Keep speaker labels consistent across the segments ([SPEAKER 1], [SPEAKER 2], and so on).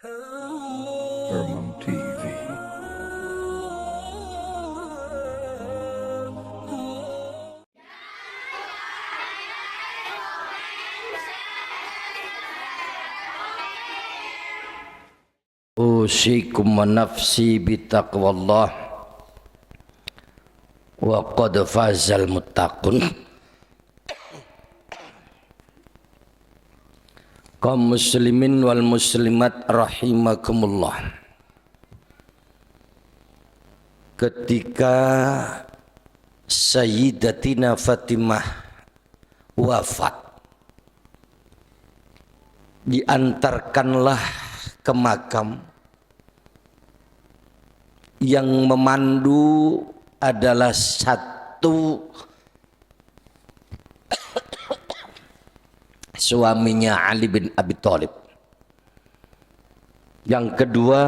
[SPEAKER 1] Hermam TV.
[SPEAKER 2] Usikum wa nafsi bitaqwallah wa qad fazal muttaqun. Kaum muslimin wal muslimat rahimakumullah. Ketika Sayyidatina Fatimah wafat, diantarkanlah ke makam. Yang memandu adalah satu suaminya Ali bin Abi Thalib, yang kedua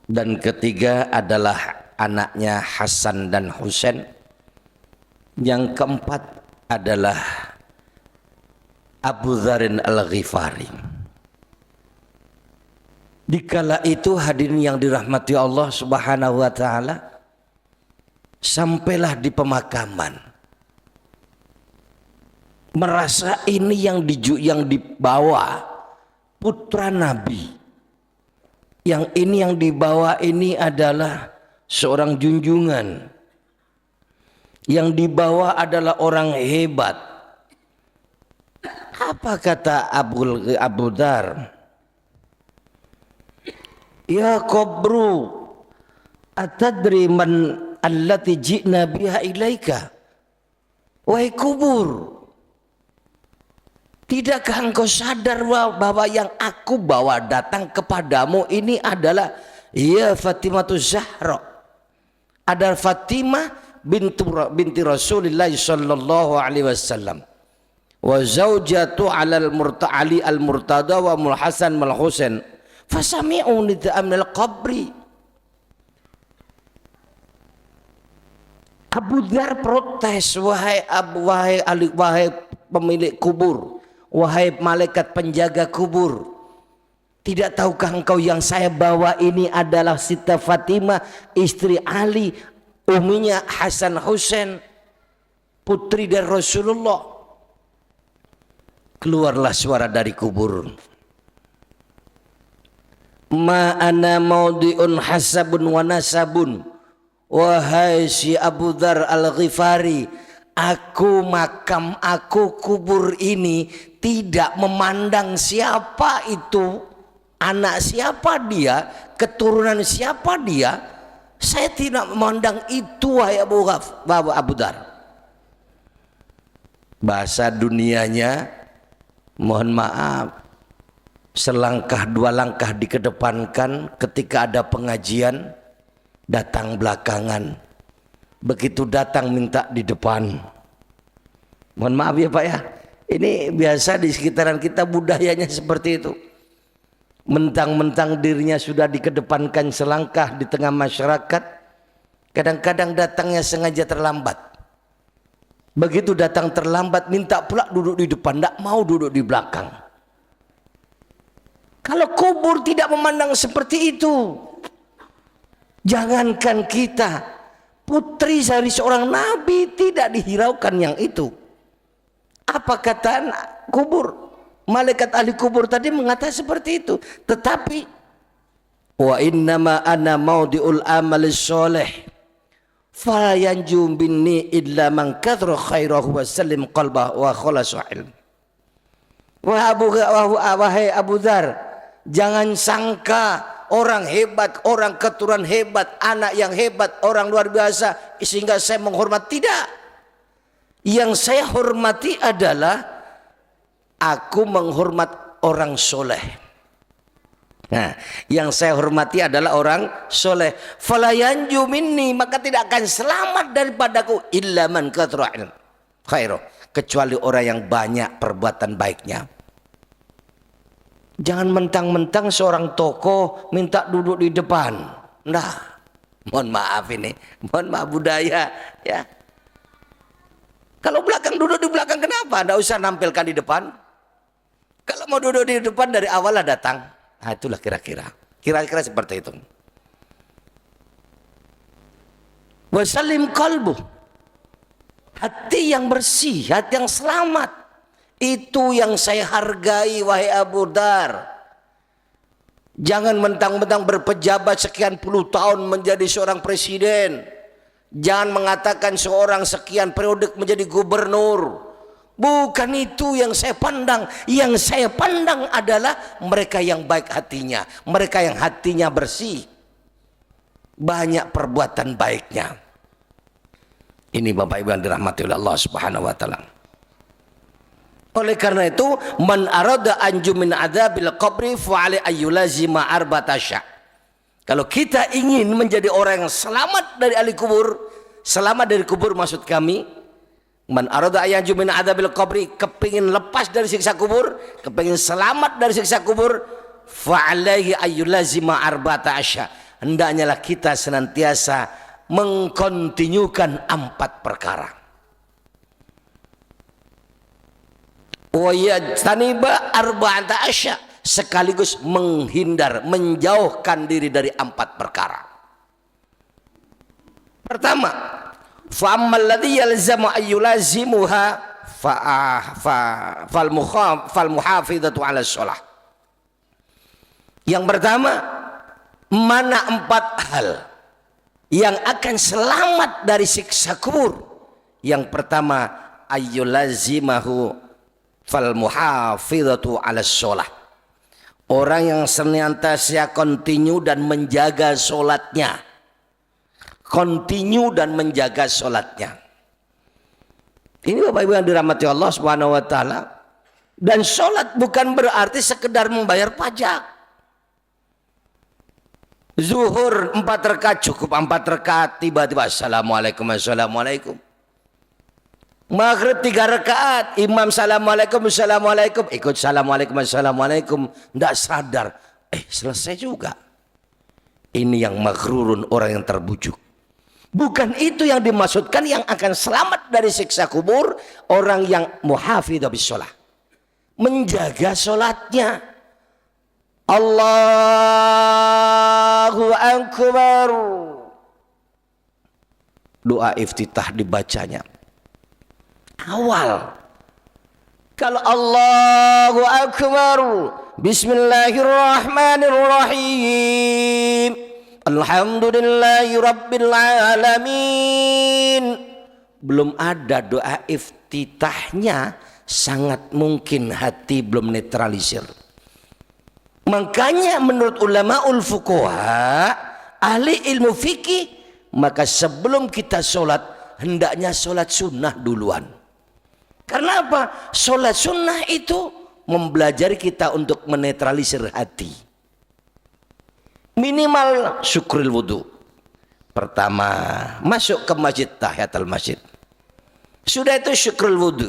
[SPEAKER 2] dan ketiga adalah anaknya Hasan dan Husain, yang keempat adalah Abu Dzarin Al-Ghifari. Dikala itu hadirin yang dirahmati Allah Subhanahu wa taala, sampailah di pemakaman. Merasa ini yang dibawa putra Nabi. Yang ini yang dibawa ini adalah seorang junjungan. Yang dibawa adalah orang hebat. Apa kata Abu Dzar? Ya qabru, atadri man allati ji'na biha ilaika? Wahai kubur, tidakkah engkau sadar bahwa yang aku bawa datang kepadamu ini adalah ya Fatimatu Zahra, adalah Fatimah binti Rasulullah sallallahu alaihi wasallam, wa zaujatu Ali al-Murtada wa Hasan wal Husain. Fasami'u nida'am al-qabri. Abu Dzar protes, wahai pemilik kubur, wahai malaikat penjaga kubur, tidak tahukah engkau yang saya bawa ini adalah Siti Fatimah, istri Ali, uminya Hasan Husain, putri dari Rasulullah. Keluarlah suara dari kubur. Ma ana maudiun hasabun wa nasabun. Wahai si Abu Dzar Al-Ghifari, makam aku, kubur ini tidak memandang siapa itu, anak siapa dia, keturunan siapa dia. Saya tidak memandang itu, wahai Abu Dzar. Bahasa dunianya, mohon maaf, selangkah dua langkah dikedepankan, ketika ada pengajian datang belakangan, begitu datang minta di depan. Mohon maaf ya Pak ya, ini biasa di sekitaran kita budayanya seperti itu. Mentang-mentang dirinya sudah dikedepankan selangkah di tengah masyarakat, kadang-kadang datangnya sengaja terlambat. Begitu datang terlambat minta pula duduk di depan, tidak mau duduk di belakang. Kalau kubur tidak memandang seperti itu, jangankan kita, putri dari seorang nabi tidak dihiraukan yang itu. Apa kata kubur? Malaikat ahli kubur tadi mengatakan seperti itu. Tetapi wa innama ana maudiul amalis soleh fala yanjum binni illa man kathra khairahu wa sallim qalbah wa khalasu ilm. Wahai Abu Dzar, jangan sangka orang hebat, orang keturunan hebat, anak yang hebat, orang luar biasa sehingga saya menghormati. Tidak. Yang saya hormati adalah aku menghormat orang soleh. Nah, yang saya hormati adalah orang soleh. Fala yanju minni, maka tidak akan selamat daripadaku illa man kathra ilm khairu, kecuali orang yang banyak perbuatan baiknya. Jangan mentang-mentang seorang tokoh minta duduk di depan. Nah, mohon maaf ini, mohon maaf budaya ya. Kalau belakang, duduk di belakang kenapa? Nggak usah nampilkan di depan. Kalau mau duduk di depan dari awal lah datang. Nah, itulah kira-kira seperti itu. Wasalim qalbu, hati yang bersih, hati yang selamat, itu yang saya hargai wahai Abu Dar. Jangan mentang-mentang berpejabat sekian puluh tahun menjadi seorang presiden, jangan mengatakan seorang sekian periode menjadi gubernur. Bukan itu yang saya pandang. Yang saya pandang adalah mereka yang baik hatinya, mereka yang hatinya bersih, banyak perbuatan baiknya. Ini Bapak Ibu yang dirahmati oleh Allah Subhanahu wa taala. Oleh karena itu, man arada anju min adzabil qabri fa ali ayyulazima arbatasya. Kalau kita ingin menjadi orang yang selamat dari ahli kubur, selamat dari kubur maksud kami, man arada anju min adzabil qabri, kepingin lepas dari siksa kubur, kepingin selamat dari siksa kubur, fa alaihi ayyulazima arbatasya. Hendaknya kita senantiasa mengkontinyukan 4 perkara. Wa yajtaniba arba'ata asya, sekaligus menghindar, menjauhkan diri dari 4 perkara. Pertama, fa ammal ladzi yalzamu ayyulazimuha fal muhafizatu 'ala shalah. Yang pertama, mana 4 hal yang akan selamat dari siksa kubur? Yang pertama, ayyulazimahu fal muhafizatu 'ala shalah. Orang yang senantiasa kontinu dan menjaga solatnya, kontinu dan menjaga solatnya. Ini Bapak Ibu yang dirahmati Allah Subhanahu wa taala. Dan solat bukan berarti sekedar membayar pajak. Zuhur 4 rakaat cukup 4 rakaat, tiba-tiba assalamualaikum. Maghrib 3 rakaat, imam assalamualaikum, ikut assalamualaikum, tidak sadar, selesai juga. Ini yang maghrurun, orang yang terbujuk. Bukan itu yang dimaksudkan. Yang akan selamat dari siksa kubur, orang yang muhafidha bis shalah, menjaga sholatnya. Allahu Akbar, doa iftitah dibacanya awal. Kalau Allahu Akbar, Bismillahirrahmanirrahim, Alhamdulillahi Rabbil Alamin, belum ada doa iftitahnya, sangat mungkin hati belum netralisir. Makanya menurut ulamaul fuqaha, ahli ilmu fikih, maka sebelum kita sholat, hendaknya sholat sunnah duluan. Karena apa? Sholat sunnah itu mempelajari kita untuk menetralisir hati. Minimal syukrul wudu. Pertama, masuk ke masjid, tahiyatul masjid. Sudah itu syukrul wudu.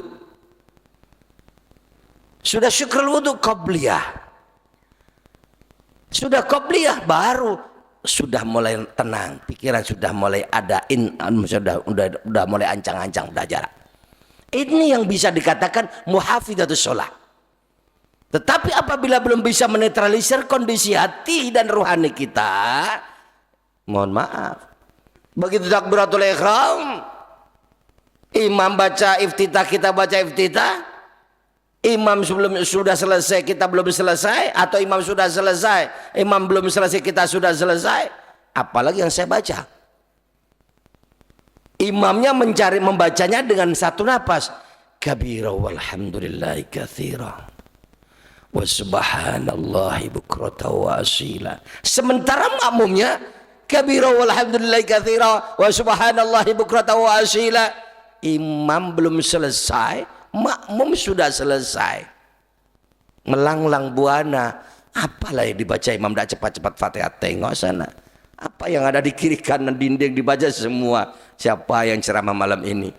[SPEAKER 2] Sudah syukrul wudu, qabliyah. Sudah qabliyah, baru sudah mulai tenang, pikiran sudah mulai ada sudah mulai ancang-ancang belajar. Ini yang bisa dikatakan muhafidhatus shalah. Tetapi apabila belum bisa menetralisir kondisi hati dan rohani kita, mohon maaf, begitu takbiratul ihram, imam baca iftitah, kita baca iftitah, imam sudah selesai, kita belum selesai, atau imam sudah selesai, imam belum selesai, kita sudah selesai, apalagi yang saya baca. Imamnya membacanya dengan satu nafas, kabira walhamdulillahi katsira wa subhanallahi bukratan wa asila. Sementara makmumnya kabira walhamdulillahi katsira wa subhanallahi bukratan wa asila. Imam belum selesai, makmum sudah selesai. Melanglang buana, apalah yang dibaca imam, tidak cepat-cepat Fatihah, tengok sana. Apa yang ada di kiri kanan dinding dibaca semua. Siapa yang ceramah malam ini?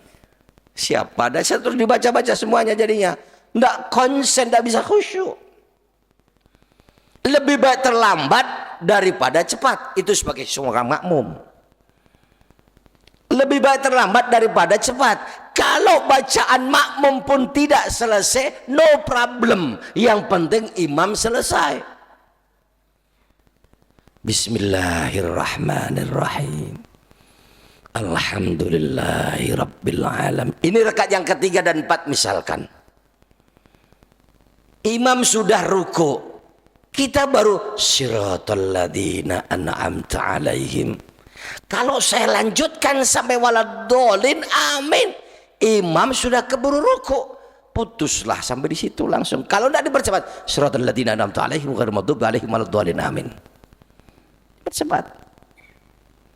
[SPEAKER 2] Siapa? Dan saya terus dibaca-baca semuanya jadinya. Tidak konsen, tidak bisa khusyuk. Lebih baik terlambat daripada cepat. Itu sebagai seorang makmum. Lebih baik terlambat daripada cepat. Kalau bacaan makmum pun tidak selesai, no problem. Yang penting imam selesai. Bismillahirrahmanirrahim. Alhamdulillahi rabbil alamin. Ini rakaat yang ketiga dan empat misalkan. Imam sudah ruku, kita baru siratal ladzina an'amta alaihim. Kalau saya lanjutkan sampai waladhdallin, amin, imam sudah keburu ruku, putuslah sampai di situ langsung. Kalau tidak dipercepat, siratal ladzina an'amta alaihim ghairil maghdubi alaihim waladdallin, amin. Percepat.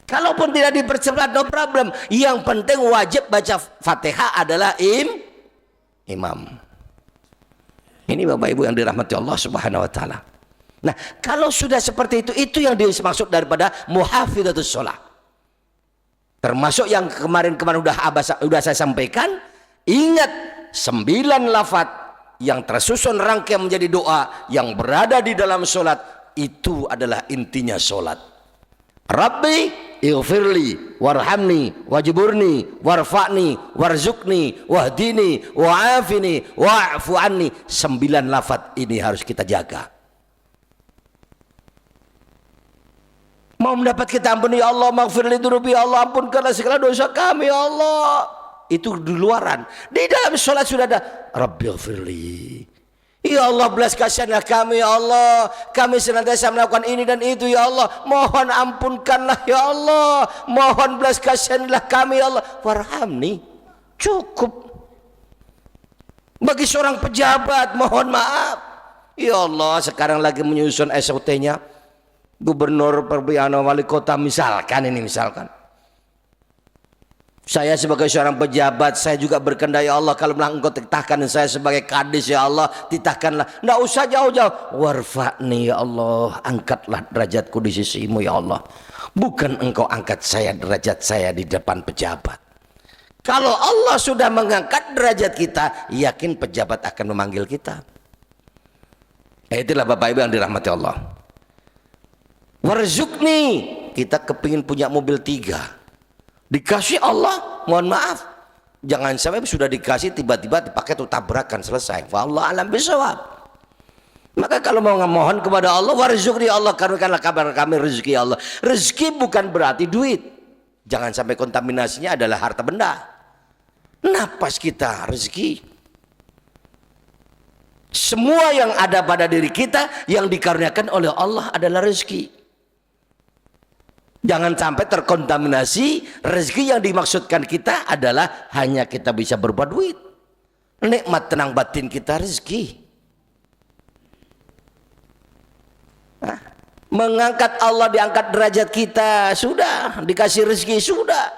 [SPEAKER 2] Kalaupun tidak dipercepat, no problem. Yang penting wajib baca Fatihah adalah imam. Ini Bapak Ibu yang dirahmati Allah Subhanahu wa taala. Nah, kalau sudah seperti itu yang dimaksud daripada muhafidzatus shalah. Termasuk yang kemarin udah saya sampaikan, ingat 9 lafaz yang tersusun rangkaian menjadi doa yang berada di dalam salat, itu adalah intinya salat. Rabbi ighfirli warhamni wajburni warfa'ni warzuqni wahdini wa'afini wa'fu anni. 9 lafaz ini harus kita jaga. Mau mendapat kita ampun, ya Allah, maghfirli dzunubi, ya Allah, ampunkanlah segala dosa kami, ya Allah. Itu di luaran. Di dalam salat sudah ada Rabbi ighfirli, ya Allah, belas kasihanlah kami, ya Allah, kami senantiasa melakukan ini dan itu, ya Allah, mohon ampunkanlah, ya Allah, mohon belas kasihanlah kami, ya Allah, warhamni. Cukup. Bagi seorang pejabat, mohon maaf, ya Allah, sekarang lagi menyusun SOT-nya gubernur, perbiana, wali kota, misalkan saya sebagai seorang pejabat, saya juga berkehendak, ya Allah, kalau Engkau titahkan saya sebagai kadis, ya Allah, titahkanlah. Tidak usah jauh-jauh. Warfa'ni, ya Allah, angkatlah derajatku di sisimu, ya Allah. Bukan Engkau angkat saya, derajat saya di depan pejabat. Kalau Allah sudah mengangkat derajat kita, yakin pejabat akan memanggil kita. Itulah Bapak Ibu yang dirahmati Allah. Warzukni, kita kepingin punya mobil 3, dikasih Allah, mohon maaf, jangan sampai sudah dikasih tiba-tiba dipakai tuh tabrakan, selesai. Wallahu a'lam bishawab. Maka kalau mau memohon kepada Allah, warzukni, Allah karunikanlah kabar kami rezeki, Allah. Rezeki bukan berarti duit. Jangan sampai kontaminasinya adalah harta benda. Napas kita rezeki. Semua yang ada pada diri kita yang dikaruniakan oleh Allah adalah rezeki. Jangan sampai terkontaminasi. Rezeki yang dimaksudkan kita adalah hanya kita bisa berbuat duit. Nikmat tenang batin kita rezeki. Mengangkat Allah, diangkat derajat kita, sudah dikasih rezeki, sudah.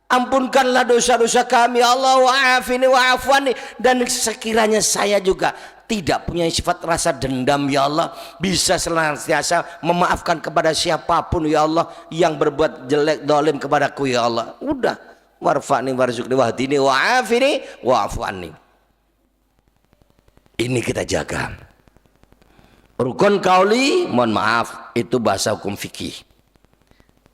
[SPEAKER 2] Ampunkanlah dosa-dosa kami, Allah, wa'afini wa'afwani. Dan sekiranya saya juga tidak punya sifat rasa dendam, ya Allah, bisa senantiasa memaafkan kepada siapapun, ya Allah, yang berbuat jelek, dolim kepadaku, ya Allah. Udah, warfa'ni warzuqni wahdini wa'afini wa'afwani. Ini kita jaga. Rukun kauli, mohon maaf, itu bahasa hukum fikih.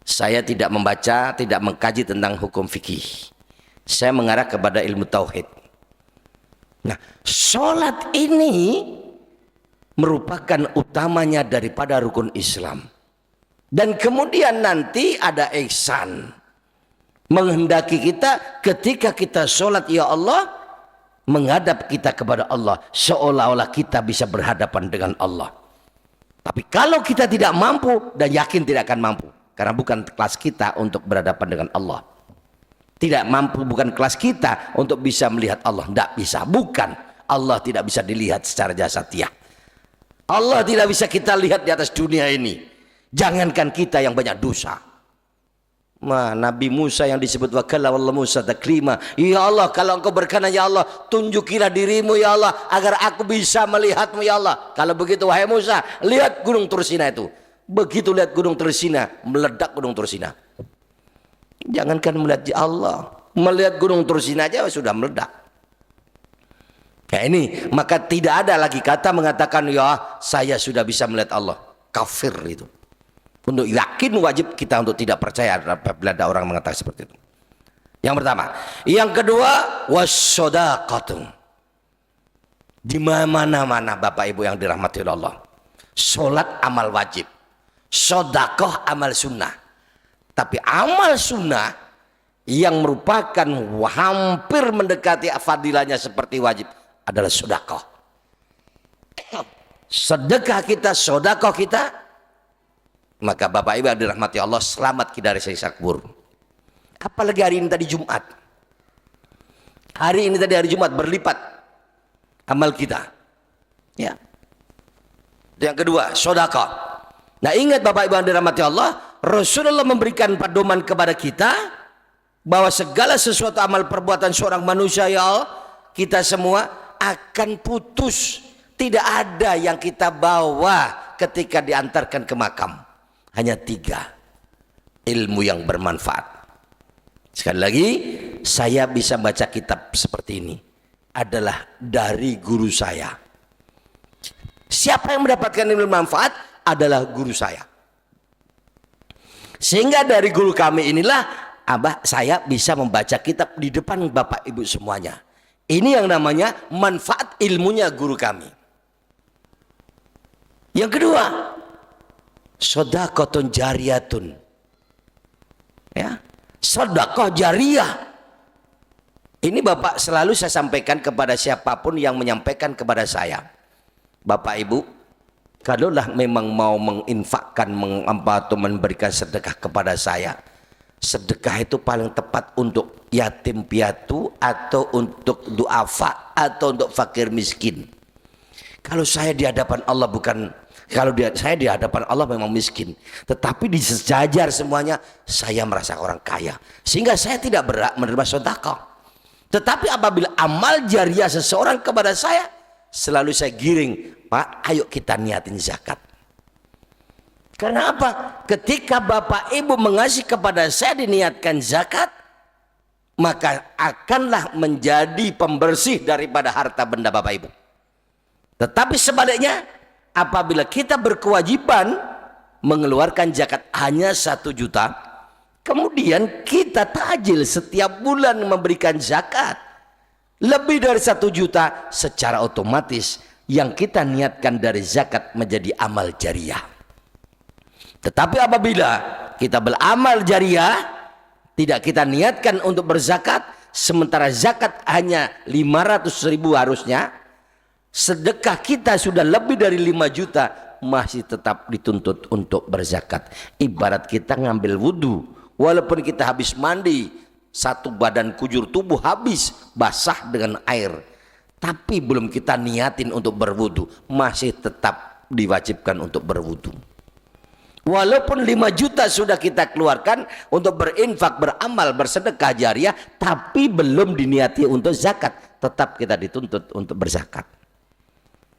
[SPEAKER 2] Saya tidak membaca, tidak mengkaji tentang hukum fikih. Saya mengarah kepada ilmu tauhid. Nah, sholat ini merupakan utamanya daripada rukun Islam. Dan kemudian nanti ada ihsan. Menghendaki kita ketika kita sholat, ya Allah, menghadap kita kepada Allah, seolah-olah kita bisa berhadapan dengan Allah. Tapi kalau kita tidak mampu, dan yakin tidak akan mampu, karena bukan kelas kita untuk berhadapan dengan Allah. Tidak mampu, bukan kelas kita untuk bisa melihat Allah. Tidak bisa, bukan. Allah tidak bisa dilihat secara jasadiah. Allah tidak bisa kita lihat di atas dunia ini. Jangankan kita yang banyak dosa. Nabi Musa yang disebut wa kallama Musa taklima. Ya Allah, kalau Engkau berkenan, ya Allah, tunjukilah dirimu, ya Allah, agar aku bisa melihatmu, ya Allah. Kalau begitu, wahai Musa, lihat gunung Tursina itu. Begitu lihat gunung Tursina, meledak gunung Tursina. Jangankan melihat Allah, melihat gunung Tursina aja sudah meledak. Ya ini, maka tidak ada lagi kata mengatakan, ya saya sudah bisa melihat Allah. Kafir itu. Untuk yakin wajib kita untuk tidak percaya apabila ada orang mengatakan seperti itu. Yang pertama. Yang kedua, wassodaqatu. Di mana-mana Bapak Ibu yang dirahmati Allah, sholat amal wajib. Sodakoh amal sunnah. Tapi amal sunnah yang merupakan hampir mendekati fadilahnya seperti wajib adalah sodakoh. Sedekah kita, sodakoh kita, maka Bapak Ibu yang dirahmati Allah, selamat kita dari siksa kubur. Apalagi hari ini tadi Jumat. Hari ini tadi hari Jumat berlipat amal kita. Ya. Yang kedua, sodakoh. Nah, ingat Bapak Ibu yang dirahmati Allah, Rasulullah memberikan pedoman kepada kita bahwa segala sesuatu amal perbuatan seorang manusia, ya Allah, kita semua akan putus. Tidak ada yang kita bawa ketika diantarkan ke makam. Hanya 3 ilmu yang bermanfaat. Sekali lagi, saya bisa baca kitab seperti ini adalah dari guru saya. Siapa yang mendapatkan ilmu manfaat adalah guru saya. Sehingga dari guru kami inilah saya bisa membaca kitab di depan Bapak Ibu semuanya. Ini yang namanya manfaat ilmunya guru kami. Yang kedua, shadaqatun jariyatun. Ya, sedekah jariyah. Ini Bapak selalu saya sampaikan kepada siapapun yang menyampaikan kepada saya. Bapak Ibu, kalaulah memang mau menginfakkan atau memberikan sedekah kepada saya, sedekah itu paling tepat untuk yatim piatu atau untuk duafa atau untuk fakir miskin. Kalau saya di hadapan Allah saya di hadapan Allah memang miskin, tetapi di sejajar semuanya saya merasa orang kaya, sehingga saya tidak berhak menerima sedekah. Tetapi apabila amal jariah seseorang kepada saya, selalu saya giring, Pak, ayo kita niatin zakat. Karena apa? Ketika Bapak Ibu mengasih kepada saya diniatkan zakat, maka akanlah menjadi pembersih daripada harta benda Bapak Ibu. Tetapi sebaliknya, apabila kita berkewajiban mengeluarkan zakat hanya 1 juta, kemudian kita tajil setiap bulan memberikan zakat lebih dari 1 juta, secara otomatis yang kita niatkan dari zakat menjadi amal jariah. Tetapi apabila kita beramal jariah, tidak kita niatkan untuk berzakat, sementara zakat hanya 500.000 harusnya, sedekah kita sudah lebih dari 5 juta, masih tetap dituntut untuk berzakat. Ibarat kita ngambil wudhu, walaupun kita habis mandi, satu badan kujur tubuh habis basah dengan air, tapi belum kita niatin untuk berwudhu, masih tetap diwajibkan untuk berwudhu. Walaupun 5 juta sudah kita keluarkan untuk berinfak, beramal, bersedekah jariah, tapi belum diniati untuk zakat, tetap kita dituntut untuk berzakat.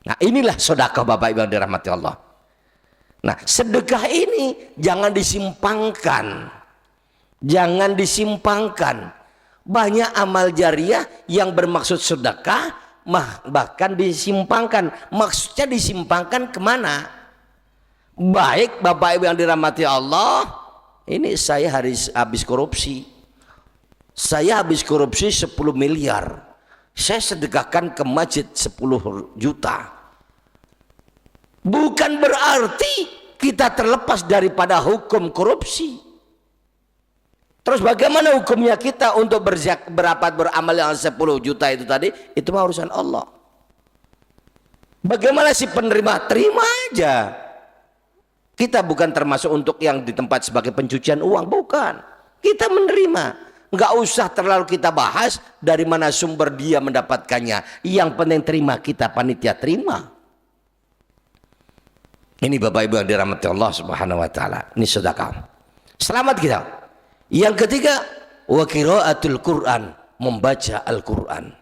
[SPEAKER 2] Nah, inilah sedekah Bapak Ibu yang dirahmati Allah. Nah, sedekah ini jangan disimpangkan. Jangan disimpangkan. Banyak amal jariah yang bermaksud sedekah bahkan disimpangkan. Maksudnya disimpangkan kemana? Baik Bapak Ibu yang dirahmati Allah, ini saya habis korupsi. Saya habis korupsi 10 miliar. Saya sedekahkan ke masjid 10 juta. Bukan berarti kita terlepas daripada hukum korupsi. Terus bagaimana hukumnya kita untuk beramal yang 10 juta itu tadi? Itu mah urusan Allah. Bagaimana si penerima? Terima aja. Kita bukan termasuk untuk yang di tempat sebagai pencucian uang, bukan. Kita menerima. Nggak usah terlalu kita bahas dari mana sumber dia mendapatkannya. Yang penting terima, kita panitia terima. Ini Bapak Ibu yang dirahmati Allah Subhanahu wa taala. Ini sedekah. Selamat kita. Yang ketiga, wa qiraatul Quran, membaca Al-Qur'an.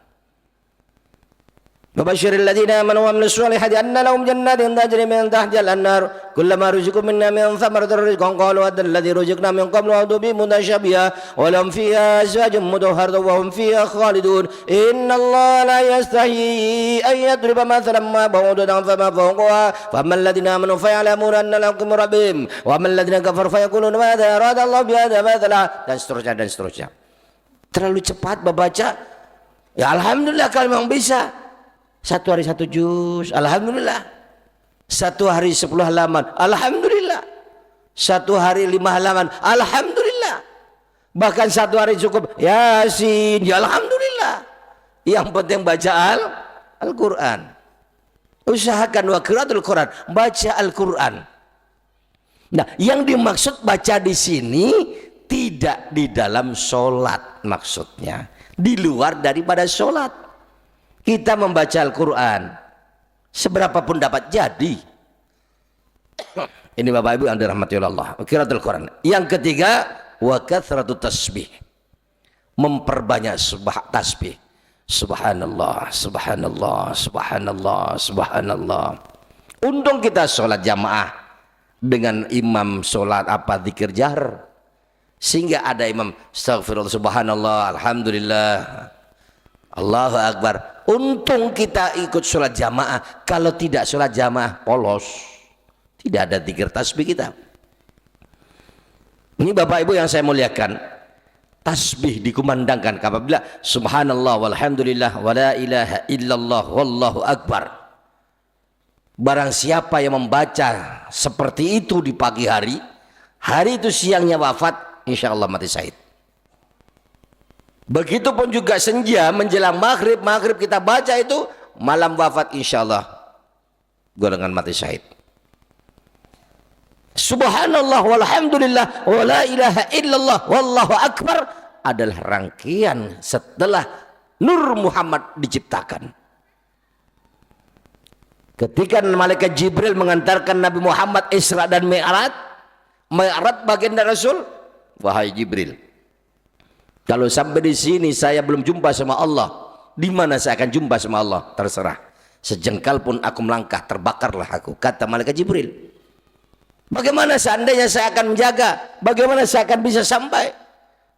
[SPEAKER 2] Mubashshiril ladzina amanu wa amilus solihati anna lahum jannatin tajri min tahtiha al-anhar kullama ruziqu minha min thamaratir rizqan qalu hadzal ladzi ruziqna min qablu wa bi mutashabiha wa lahum fiha azwajun mutahharatun wa hum fiha khalidun innallaha la yastahi an yadriba mathalan ma ba'udatan fama fawqaha faman ladzina amanu fayalamuna anna lahum rabbihim wa man ladzina kafaru fayaquluna madza arada Allah bi hadza mathala, dan seterusnya dan seterusnya. Terlalu cepat membaca. Ya alhamdulillah kalau memang bisa. 1 hari 1 juz, alhamdulillah. 1 hari 10 halaman, alhamdulillah. Satu hari 5 halaman, alhamdulillah. Bahkan satu hari cukup Yasin, ya alhamdulillah. Yang penting baca Al-Quran. Usahakan wa qiraatul Quran, baca Al-Quran. Nah, yang dimaksud baca di sini tidak di dalam sholat maksudnya, di luar daripada sholat. Kita membaca Al-Quran seberapapun dapat jadi. Ini Bapak Ibu yang dirahmati Allah, qiraatul Quran. Yang ketiga, wa kathratut tasbih, memperbanyak tasbih. Subhanallah, subhanallah, subhanallah, subhanallah. Untung kita sholat jamaah dengan imam sholat zikir jahar, sehingga ada imam astaghfirullah, subhanallah, alhamdulillah, Allahu akbar. Untung kita ikut sholat jamaah. Kalau tidak sholat jamaah polos, tidak ada zikir tasbih kita. Ini Bapak Ibu yang saya muliakan, tasbih dikumandangkan apabila subhanallah walhamdulillah wala ilaha illallah wallahu akbar. Barang siapa yang membaca seperti itu di pagi hari, hari itu siangnya wafat, insya Allah mati syahid. Begitupun juga senja menjelang maghrib kita baca itu, malam wafat insya Allah golongan mati syahid. Subhanallah walhamdulillah wala ilaha illallah wallahu akbar adalah rangkaian setelah Nur Muhammad diciptakan. Ketika malaikat Jibril mengantarkan Nabi Muhammad Isra dan Mi'raj baginda Rasul, wahai Jibril, kalau sampai di sini saya belum jumpa sama Allah, di mana saya akan jumpa sama Allah? Terserah, sejengkal pun aku melangkah terbakarlah aku, kata malaikat Jibril. Bagaimana seandainya saya akan menjaga? Bagaimana saya akan bisa sampai?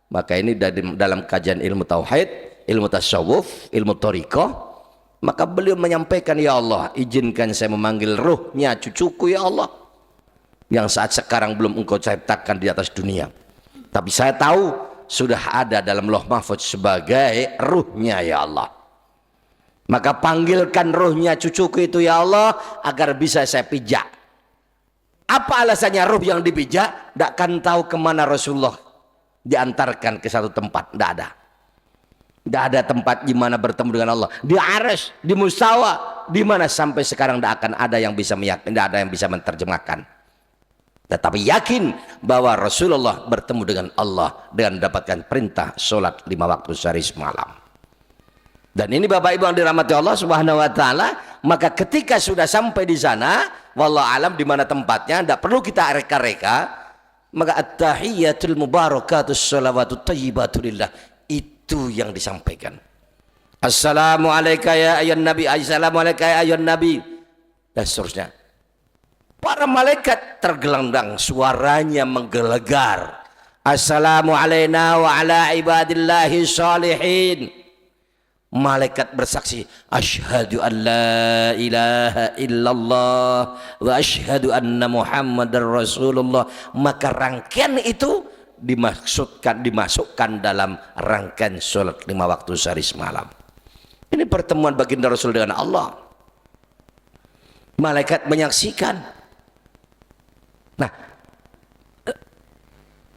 [SPEAKER 2] Maka ini dalam kajian ilmu tauhid, ilmu tasawuf, ilmu thariqah, maka beliau menyampaikan, ya Allah, izinkan saya memanggil ruhnya cucuku ya Allah, yang saat sekarang belum engkau ciptakan di atas dunia, tapi saya tahu sudah ada dalam Lauh Mahfuz sebagai ruhnya ya Allah. Maka panggilkan ruhnya cucuku itu ya Allah agar bisa saya pijak. Apa alasannya ruh yang dipijak? Tidak akan tahu kemana Rasulullah diantarkan ke satu tempat. Tidak ada. Tidak ada tempat di mana bertemu dengan Allah. Di Arsy, di Mustawa, di mana sampai sekarang tidak akan ada yang bisa meyakinkan, tidak ada yang bisa menerjemahkan. Tetapi yakin bahwa Rasulullah bertemu dengan Allah dengan mendapatkan perintah sholat 5 waktu sehari semalam. Dan ini Bapak Ibu yang dirahmati Allah Subhanahu wa taala, maka ketika sudah sampai di sana, wallahu alam di mana tempatnya, tidak perlu kita reka-reka, maka at-tahiyyatul mubarakatus shalawatut thayyibatu lillah, itu yang disampaikan. Assalamualaikum ya ayyuhan nabi, assalamualaikum ya ayyuhan nabi, dan seterusnya. Para malaikat tergelandang, suaranya menggelegar. Assalamu alayna wa ala ibadillahi shalihin. Malaikat bersaksi, asyhadu an la ilaha illallah wa asyhadu anna muhammadar rasulullah. Maka rangkaian itu dimasukkan dalam rangkaian sholat 5 waktu sehari semalam. Ini pertemuan baginda Rasul dengan Allah. Malaikat menyaksikan. Nah,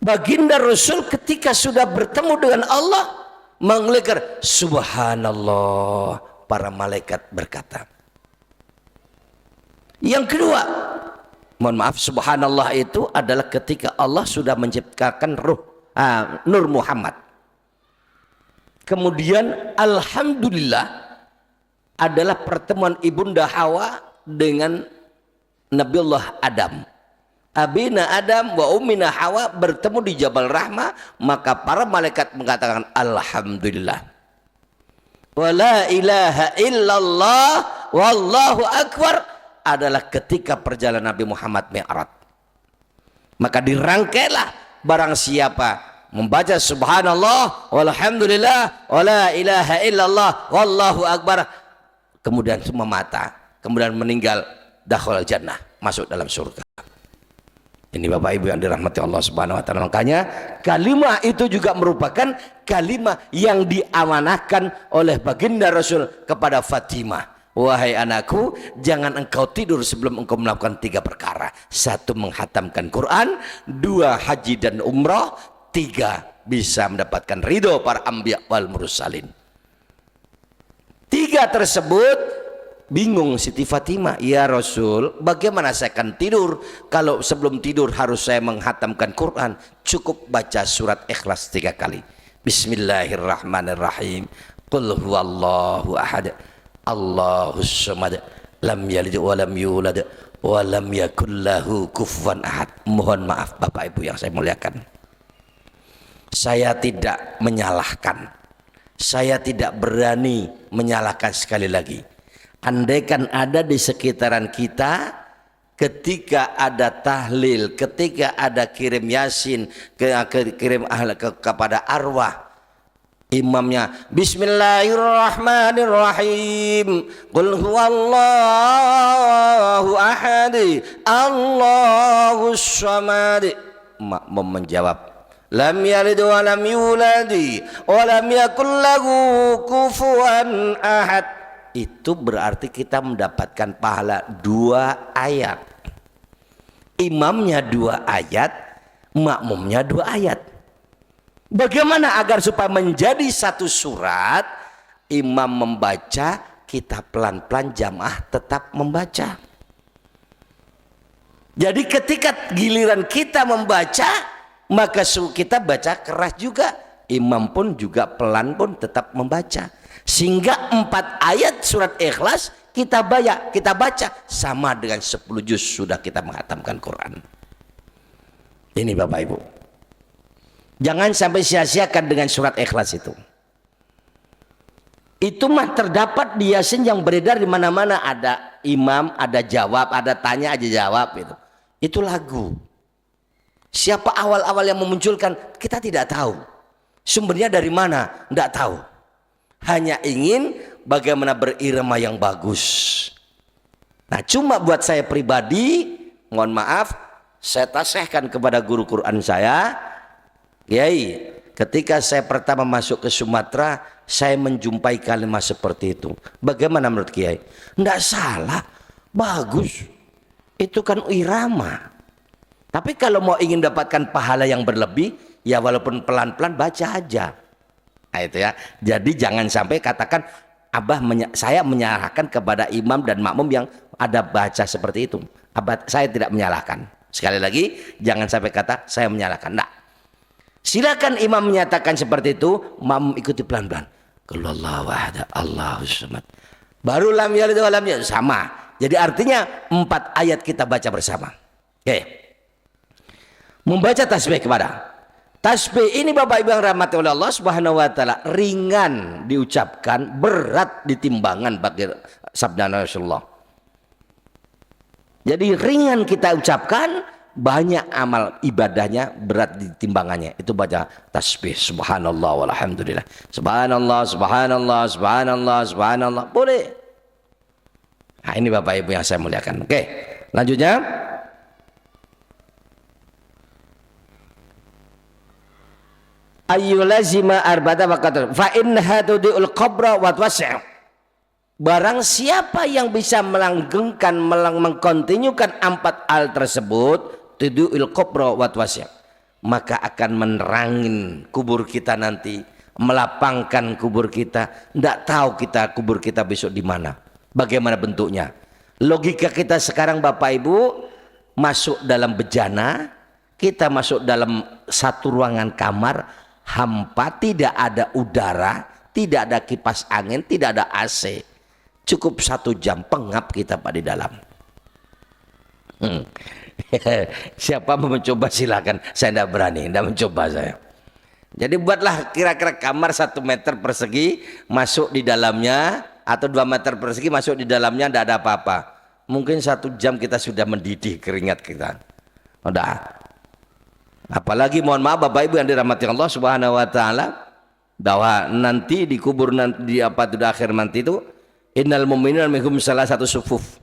[SPEAKER 2] baginda Rasul ketika sudah bertemu dengan Allah menggelegar subhanallah, para malaikat berkata. Yang kedua, mohon maaf, subhanallah itu adalah ketika Allah sudah menciptakan Nur Muhammad. Kemudian alhamdulillah adalah pertemuan ibunda Hawa dengan Nabiullah Adam. Abina Adam wa ummina Hawa bertemu di Jabal Rahmah, maka para malaikat mengatakan alhamdulillah. Wala ilaha illallah wallahu akbar adalah ketika perjalanan Nabi Muhammad Mi'raj. Maka dirangkailah barang siapa membaca subhanallah walhamdulillah wala ilaha illallah wallahu akbar, kemudian semua mata, kemudian meninggal, dakhul jannah, masuk dalam surga. Ini Bapak Ibu yang dirahmati Allah Subhanahu wa taala. Makanya kalimah itu juga merupakan kalimah yang diamanahkan oleh baginda Rasul kepada Fatimah. Wahai anakku, jangan engkau tidur sebelum engkau melakukan 3 perkara. 1, menghatamkan Quran. 2, haji dan umrah. 3, bisa mendapatkan ridho para anbiya wal mursalin. 3 tersebut bingung Siti Fatimah, ya Rasul, bagaimana saya akan tidur kalau sebelum tidur harus saya menghatamkan Quran? Cukup baca surat Ikhlas 3 kali. Bismillahirrahmanirrahim. Qul huwallahu ahad, Allahus samad, lam yalid wa lam yulad wa lam yakul lahu kufuwan ahad. Mohon maaf Bapak Ibu yang saya muliakan, saya tidak menyalahkan, saya tidak berani menyalahkan. Sekali lagi, andaikan ada di sekitaran kita ketika ada tahlil, ketika ada kirim yasin, kirim kepada arwah, imamnya Bismillahirrahmanirrahim, Qul huwallahu ahad, Allahus samad. Makmum menjawab, lam yalid wa lam yulad wa lam yakul lahu kufuwan ahad. Itu berarti kita mendapatkan pahala 2 ayat. Imamnya 2 ayat, makmumnya 2 ayat. Bagaimana agar supaya menjadi 1 surat? Imam membaca, kita pelan-pelan jamaah tetap membaca. Jadi ketika giliran kita membaca, maka kita baca keras juga. Imam pun juga pelan pun tetap membaca. Sehingga 4 ayat surat Ikhlas kita baca sama dengan 10 juz sudah kita menghatamkan Quran. Ini Bapak Ibu, jangan sampai sia-siakan dengan surat Ikhlas itu. Itu mah terdapat di Yasin yang beredar di mana-mana, ada imam, ada jawab, ada tanya aja jawab itu. Itu lagu. Siapa awal-awal yang memunculkan kita tidak tahu. Sumbernya dari mana? Tidak tahu. Hanya ingin bagaimana berirama yang bagus. Nah, cuma buat saya pribadi, mohon maaf, saya tasihkan kepada guru Quran saya, Kiai, ketika saya pertama masuk ke Sumatera, saya menjumpai kalimat seperti itu. Bagaimana menurut Kiai? Tidak salah, bagus. Itu kan irama. Tapi kalau mau ingin dapatkan pahala yang berlebih, ya walaupun pelan-pelan baca aja. Nah, itu ya. Jadi jangan sampai katakan saya menyalahkan kepada imam dan makmum yang ada baca seperti itu. Saya tidak menyalahkan. Sekali lagi, jangan sampai kata saya menyalahkan. Nah, silakan imam menyatakan seperti itu, makmum ikuti pelan-pelan. Qulhuwallahu ahad, Allahus samad. Baru lam yalid wa lam yulad, sama. Jadi artinya 4 ayat kita baca bersama. Oke. Membaca tasbih kepada. Tasbih ini Bapak Ibu yang rahmati oleh Allah Subhanahu wa taala, ringan diucapkan, berat di timbangan bagi sabda Rasulullah. Jadi ringan kita ucapkan, banyak amal ibadahnya, berat di timbangannya. Itu baca tasbih subhanallah walhamdulillah. Subhanallah, subhanallah, subhanallah, subhanallah. Boleh. Nah, ini Bapak Ibu yang saya muliakan. Oke, lanjutnya. Ayyulazima arba'ata waqatul fa innaha tudul qabra wa tuwasi'. Barang siapa yang bisa melanggengkan, mengkontinyukan 4 hal tersebut, tudul qabra wa tuwasi', maka akan menerangin kubur kita nanti, melapangkan kubur kita. Tidak tahu kita kubur kita besok di mana, bagaimana bentuknya. Logika kita sekarang Bapak Ibu, masuk dalam bejana, kita masuk dalam satu ruangan kamar, hampa, tidak ada udara, tidak ada kipas angin, tidak ada AC. Cukup 1 jam pengap kita Pak di dalam. Siapa mau mencoba silakan. Saya tidak berani, tidak mencoba saya. Jadi buatlah kira-kira kamar 1 meter persegi, masuk di dalamnya, atau 2 meter persegi masuk di dalamnya, tidak ada apa-apa. Mungkin 1 jam kita sudah mendidih keringat kita. Udah. Apalagi mohon maaf Bapak Ibu yang dirahmati Allah Subhanahu wa taala, bahwa nanti dikubur nanti di akhir nanti itu, innal mu'minina minhum salah satu sufuf.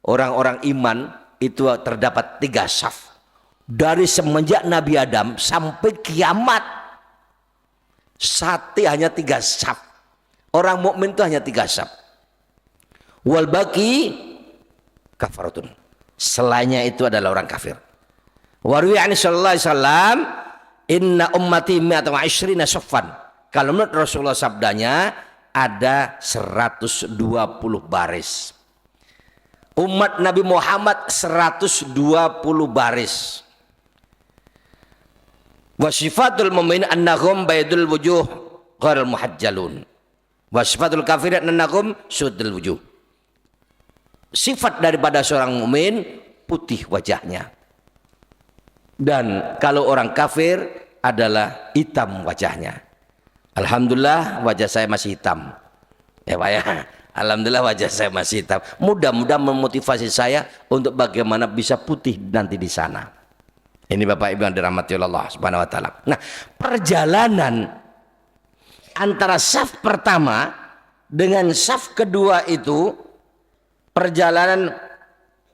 [SPEAKER 2] Orang-orang iman itu terdapat 3 saf. Dari semenjak Nabi Adam sampai kiamat, hanya 3 saf. Orang mukmin itu hanya 3 saf. Wal baqi kafaratun. Selainnya itu adalah orang kafir. Warwi ani sallallahu alaihi wasallam inna ummati mi'atan wa ishrina saffan. Kalau menurut Rasulullah sabdanya ada 120 baris. Umat Nabi Muhammad 120 baris. Wa sifatul mu'min annahum baydul wujuh ghairul muhajjalun. Wa sifatul kafirin annahum sudul wujuh. Sifat daripada seorang mukmin putih wajahnya. Dan kalau orang kafir adalah hitam wajahnya. Alhamdulillah wajah saya masih hitam. Ya Pak ya. Alhamdulillah wajah saya masih hitam. Mudah-mudahan memotivasi saya untuk bagaimana bisa putih nanti di sana. Ini Bapak Ibu yang dirahmati Allah Subhanahu wa taala. Nah, perjalanan antara saf pertama dengan saf kedua itu perjalanan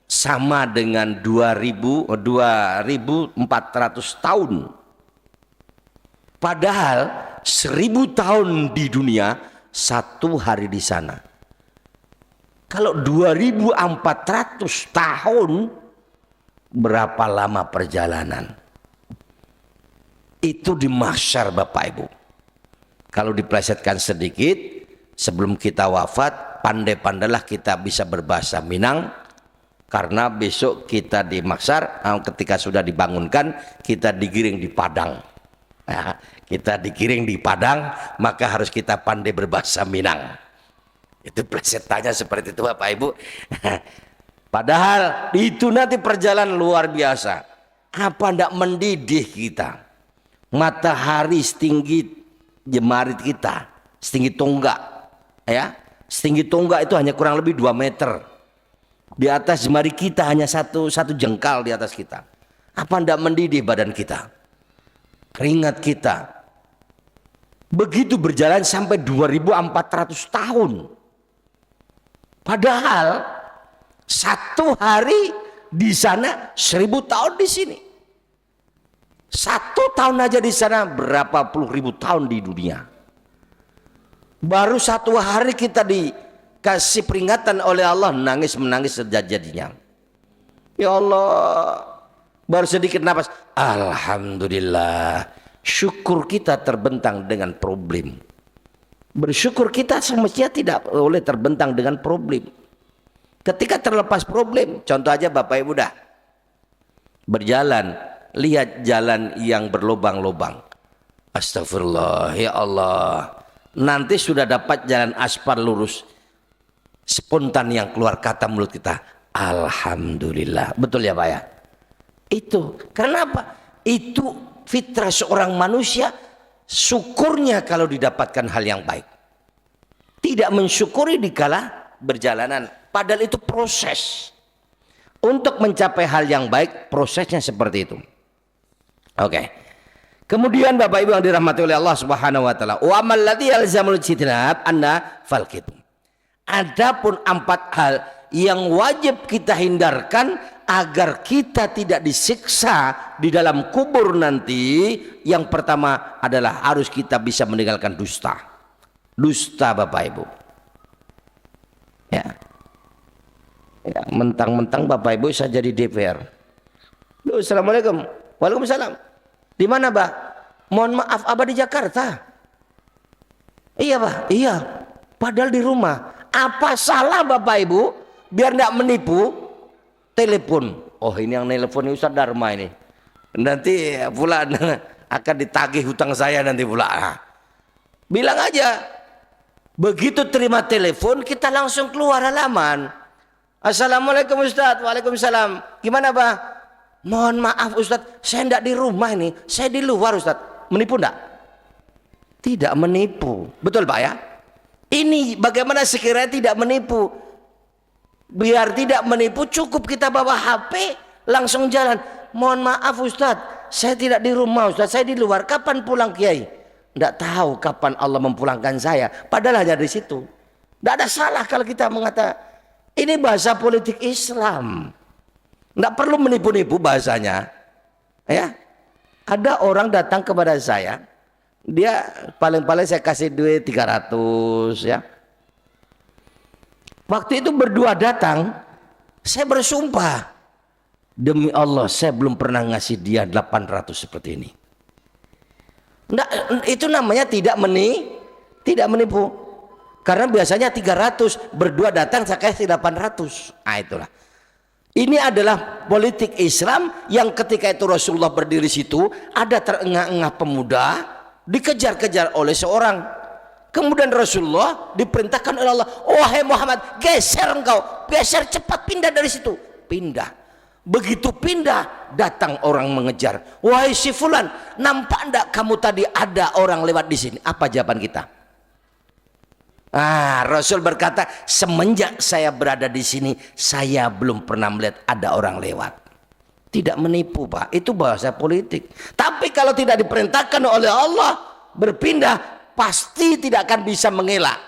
[SPEAKER 2] sama dengan 2400 tahun. Padahal 1000 tahun di dunia, 1 hari di sana. Kalau 2400 tahun, berapa lama perjalanan? Itu di mahsyar Bapak Ibu. Kalau diplesetkan sedikit, sebelum kita wafat, pandai-pandailah kita bisa berbahasa Minang. Karena besok kita di mahsyar, ketika sudah dibangunkan, kita digiring di padang. Nah, kita digiring di padang, maka harus kita pandai berbahasa Minang. Itu plesetannya seperti itu Bapak Ibu. Padahal itu nanti perjalanan luar biasa. Apa ndak mendidih kita? Matahari setinggi jemarit kita, setinggi tonggak, ya. Setinggi tonggak itu hanya kurang lebih 2 meter. Di atas jemari kita hanya satu jengkal di atas kita. Apa ndak mendidih badan kita? Keringat kita. Begitu berjalan sampai 2400 tahun. Padahal 1 hari di sana 1000 tahun di sini. 1 tahun aja di sana berapa puluh ribu tahun di dunia. Baru 1 hari kita dikasih peringatan oleh Allah, menangis sejadi-jadinya. Ya Allah, baru sedikit nafas. Alhamdulillah, syukur kita terbentang dengan problem. Bersyukur kita semestinya tidak boleh terbentang dengan problem. Ketika terlepas problem, contoh aja Bapak Ibu dah berjalan, lihat jalan yang berlubang-lubang. Astagfirullah, ya Allah. Nanti sudah dapat jalan aspal lurus. Spontan yang keluar kata mulut kita, Alhamdulillah. Betul ya Pak ya? Itu, kenapa? Itu fitrah seorang manusia. Syukurnya kalau didapatkan hal yang baik. Tidak mensyukuri dikala berjalanan. Padahal itu proses. Untuk mencapai hal yang baik, prosesnya seperti itu. Oke. Kemudian Bapak Ibu yang dirahmati oleh Allah Subhanahu wa taala, wa amal ladzi yalzamul ijtinab anna falqitu. Adapun 4 hal yang wajib kita hindarkan agar kita tidak disiksa di dalam kubur nanti. Yang pertama adalah harus kita bisa meninggalkan dusta. Dusta Bapak Ibu. Ya. Ya, mentang-mentang Bapak Ibu saya jadi DPR. Duh, Assalamualaikum. Waalaikumsalam. Di mana, Pak? Mohon maaf, Abah di Jakarta. Iya, Pak. Iya. Padahal di rumah. Apa salah Bapak Ibu? Biar tidak menipu, telepon. Oh, ini yang nelpon Ustaz Dharma ini. Nanti pula akan ditagih hutang saya nanti pula. Nah, bilang aja. Begitu terima telepon, kita langsung keluar halaman. Assalamualaikum Ustaz. Waalaikumsalam. Gimana Pak? Mohon maaf Ustaz, saya tidak di rumah ini. Saya di luar Ustaz. Menipu enggak? Tidak menipu. Betul Pak ya? Ini bagaimana sekiranya tidak menipu. Biar tidak menipu, cukup kita bawa HP, langsung jalan. Mohon maaf Ustaz, saya tidak di rumah Ustaz, saya di luar. Kapan pulang Kiai? Tidak tahu kapan Allah memulangkan saya. Padahal hanya di situ. Tidak ada salah kalau kita mengatakan ini bahasa politik Islam. Tidak perlu menipu-nipu bahasanya. Ya, ada orang datang kepada saya, dia paling-paling saya kasih duit 300 ya. Waktu itu berdua datang, saya bersumpah, demi Allah saya belum pernah ngasih dia 800 seperti ini. Nah, itu namanya tidak menipu. Karena biasanya 300, berdua datang saya kasih 800. Nah itulah. Ini adalah politik Islam yang ketika itu Rasulullah berdiri situ, ada terengah-engah pemuda dikejar-kejar oleh seorang. Kemudian Rasulullah diperintahkan oleh Allah, wahai Muhammad, geser engkau, geser cepat, pindah dari situ. Pindah. Begitu pindah, datang orang mengejar. Wahai si fulan, nampak enggak kamu tadi ada orang lewat di sini? Apa jawaban kita? Rasul berkata, semenjak saya berada di sini, saya belum pernah melihat ada orang lewat. Tidak menipu, Pak. Itu bahasa politik. Tapi kalau tidak diperintahkan oleh Allah berpindah, pasti tidak akan bisa mengelak.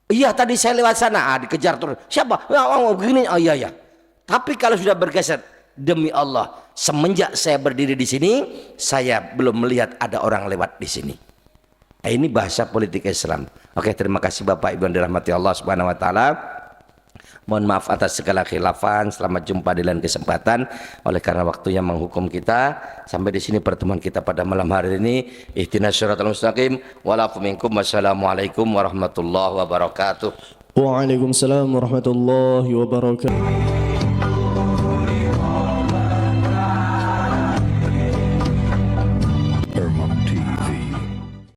[SPEAKER 2] Iya, tadi saya lewat sana, dikejar terus. Siapa? Begini. Oh iya. Tapi kalau sudah bergeser, demi Allah, semenjak saya berdiri di sini, saya belum melihat ada orang lewat di sini. Ini bahasa politik Islam. Oke, terima kasih Bapak Ibu yang dirahmati Allah Subhanahu wa taala. Mohon maaf atas segala khilafan. Selamat jumpa di lain kesempatan. Oleh karena waktunya menghukum kita, sampai di sini pertemuan kita pada malam hari ini. Ihdinas siratal mustaqim. Walafu minkum. Wassalamualaikum warahmatullahi wabarakatuh.
[SPEAKER 1] Waalaikumsalam warahmatullahi wabarakatuh.